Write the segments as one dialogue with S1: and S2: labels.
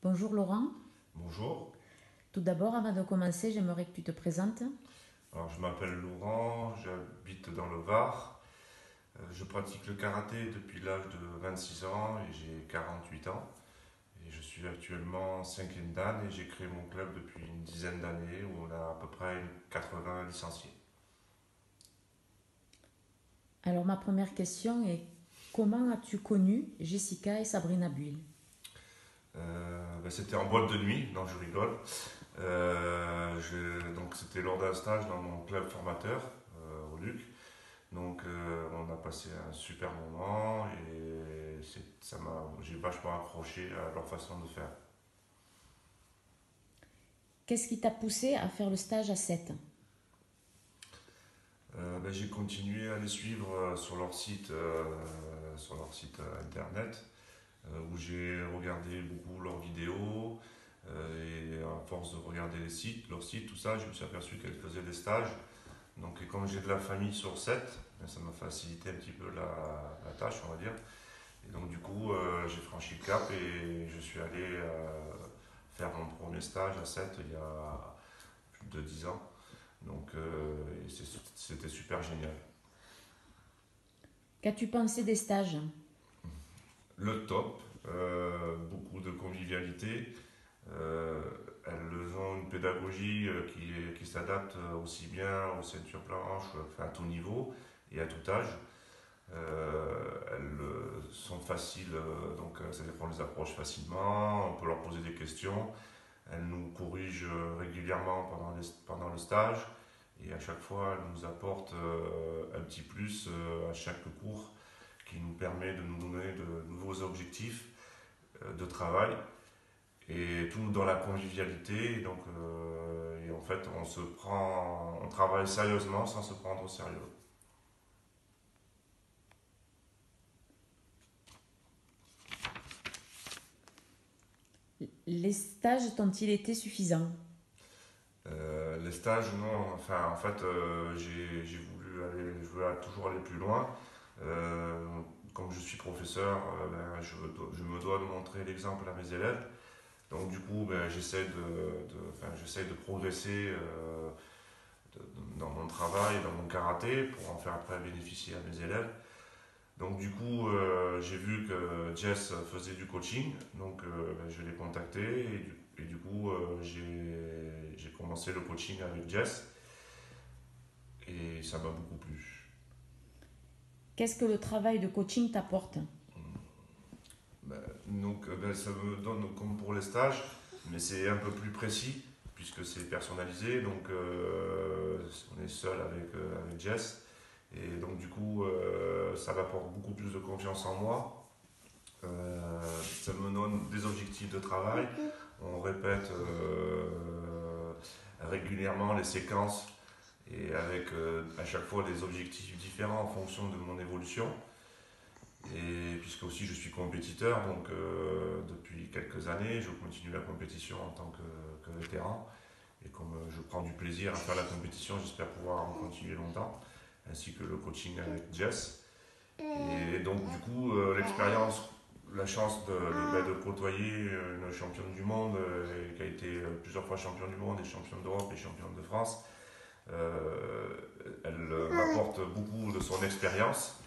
S1: Bonjour Laurent.
S2: Bonjour,
S1: Tout d'abord, avant de commencer, j'aimerais que tu te présentes.
S2: alors je m'appelle Laurent, j'habite dans le Var. Je pratique le karaté depuis l'âge de 26 ans et j'ai 48 ans. Et je suis actuellement 5e dan et j'ai créé mon club depuis une dizaine d'années où on a à peu près 80 licenciés.
S1: Alors, ma première question est comment as-tu connu Jessica et Sabrina Buil?
S2: C'était en boîte de nuit, non je rigole. Donc c'était lors d'un stage dans mon club formateur au Luc. Donc on a passé un super moment et j'ai vachement accroché à leur façon de faire.
S1: Qu'est-ce qui t'a poussé à faire le stage à 7?
S2: J'ai continué à les suivre sur leur site internet où j'ai regardé beaucoup leurs vidéos et à force de regarder leurs sites, tout ça, je me suis aperçu qu'elles faisaient des stages. Donc et comme j'ai de la famille sur 7, ça m'a facilité un petit peu la tâche, on va dire. Et donc du coup, j'ai franchi le cap et je suis allé faire mon premier stage à 7 il y a plus de 10 ans. Donc c'était super génial.
S1: Qu'as-tu pensé des stages?
S2: Le top, beaucoup de convivialité. Euh, Elles ont une pédagogie qui s'adapte aussi bien aux ceintures blanches, enfin à tout niveau et à tout âge. Elles sont faciles, donc c'est-à-dire qu'on les approche facilement, on peut leur poser des questions. Elles nous corrigent régulièrement pendant le stage et à chaque fois elles nous apportent un petit plus à chaque cours qui nous permet de nous donner de nouveaux objectifs de travail et tout dans la convivialité. Et en fait, on travaille sérieusement sans se prendre au sérieux.
S1: Les stages t'ont-ils été suffisants?
S2: Les stages, non. Enfin, en fait, j'ai voulu aller, je veux toujours aller plus loin. Euh, Comme je suis professeur, je me dois de montrer l'exemple à mes élèves. Donc du coup, j'essaie de progresser dans mon travail, dans mon karaté, pour en faire après bénéficier à mes élèves. Donc du coup, j'ai vu que Jess faisait du coaching, donc je l'ai contacté et du coup, j'ai commencé le coaching avec Jess et ça m'a beaucoup plu.
S1: Qu'est-ce que le travail de coaching t'apporte?
S2: Ça me donne comme pour les stages, mais c'est un peu plus précis puisque c'est personnalisé, donc on est seul avec Jess. Et donc du coup, ça m'apporte beaucoup plus de confiance en moi. Ça me donne des objectifs de travail. On répète régulièrement les séquences et avec à chaque fois des objectifs différents en fonction de mon évolution. Et puisque aussi je suis compétiteur, donc depuis quelques années, je continue la compétition en tant que vétéran. Et comme je prends du plaisir à faire la compétition, j'espère pouvoir en continuer longtemps, ainsi que le coaching avec Jess. Et donc, du coup, l'expérience, la chance de côtoyer une championne du monde qui a été plusieurs fois championne du monde et championne d'Europe et championne de France, elle m'apporte beaucoup de son expérience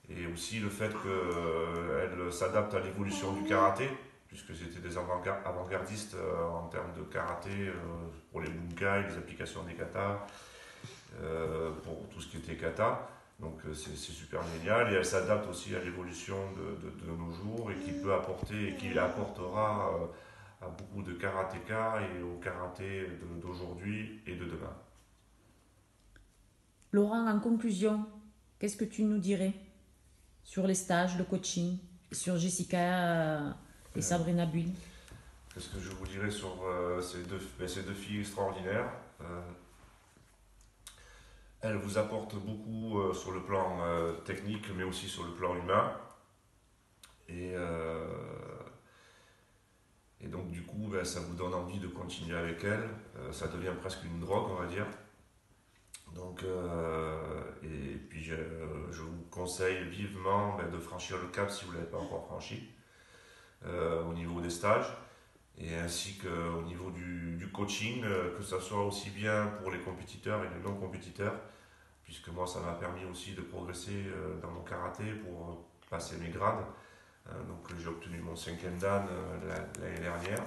S2: et aussi le fait qu'elle s'adapte à l'évolution du karaté, puisque c'était des avant-gardistes en termes de karaté pour les bunkai, les applications des katas, pour tout ce qui était kata. Donc c'est super génial et elle s'adapte aussi à l'évolution de nos jours et qui peut apporter et qui apportera à beaucoup de karatéka et au karaté d'aujourd'hui et de demain.
S1: Laurent, en conclusion, qu'est-ce que tu nous dirais sur les stages, le coaching, et sur Jessica et
S2: Euh,
S1: Sabrina Buil?
S2: Qu'est-ce que je vous dirais sur ces deux filles extraordinaires. Elles vous apportent beaucoup sur le plan technique mais aussi sur le plan humain. Et, euh, et donc du coup ça vous donne envie de continuer avec elles. Ça devient presque une drogue on va dire. Donc, et puis je vous conseille vivement de franchir le cap si vous ne l'avez pas encore franchi au niveau des stages. et ainsi qu'au niveau du coaching, que ce soit aussi bien pour les compétiteurs et les non-compétiteurs, puisque moi ça m'a permis aussi de progresser dans mon karaté pour passer mes grades. Donc j'ai obtenu mon 5e dan l'année dernière.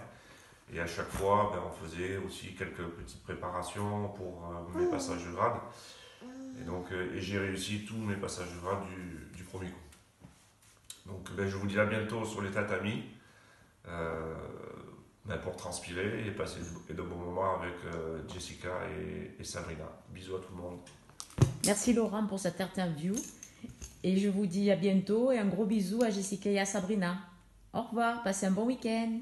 S2: Et à chaque fois, ben, on faisait aussi quelques petites préparations pour mes passages de grade. Et donc et j'ai réussi tous mes passages de grade du premier coup. Donc ben, je vous dis à bientôt sur les tatamis ben, pour transpirer et passer de bons moments avec Jessica et Sabrina. Bisous à tout le monde.
S1: Merci Laurent pour cette interview. Et je vous dis à bientôt et un gros bisou à Jessica et à Sabrina. Au revoir, passez un bon week-end.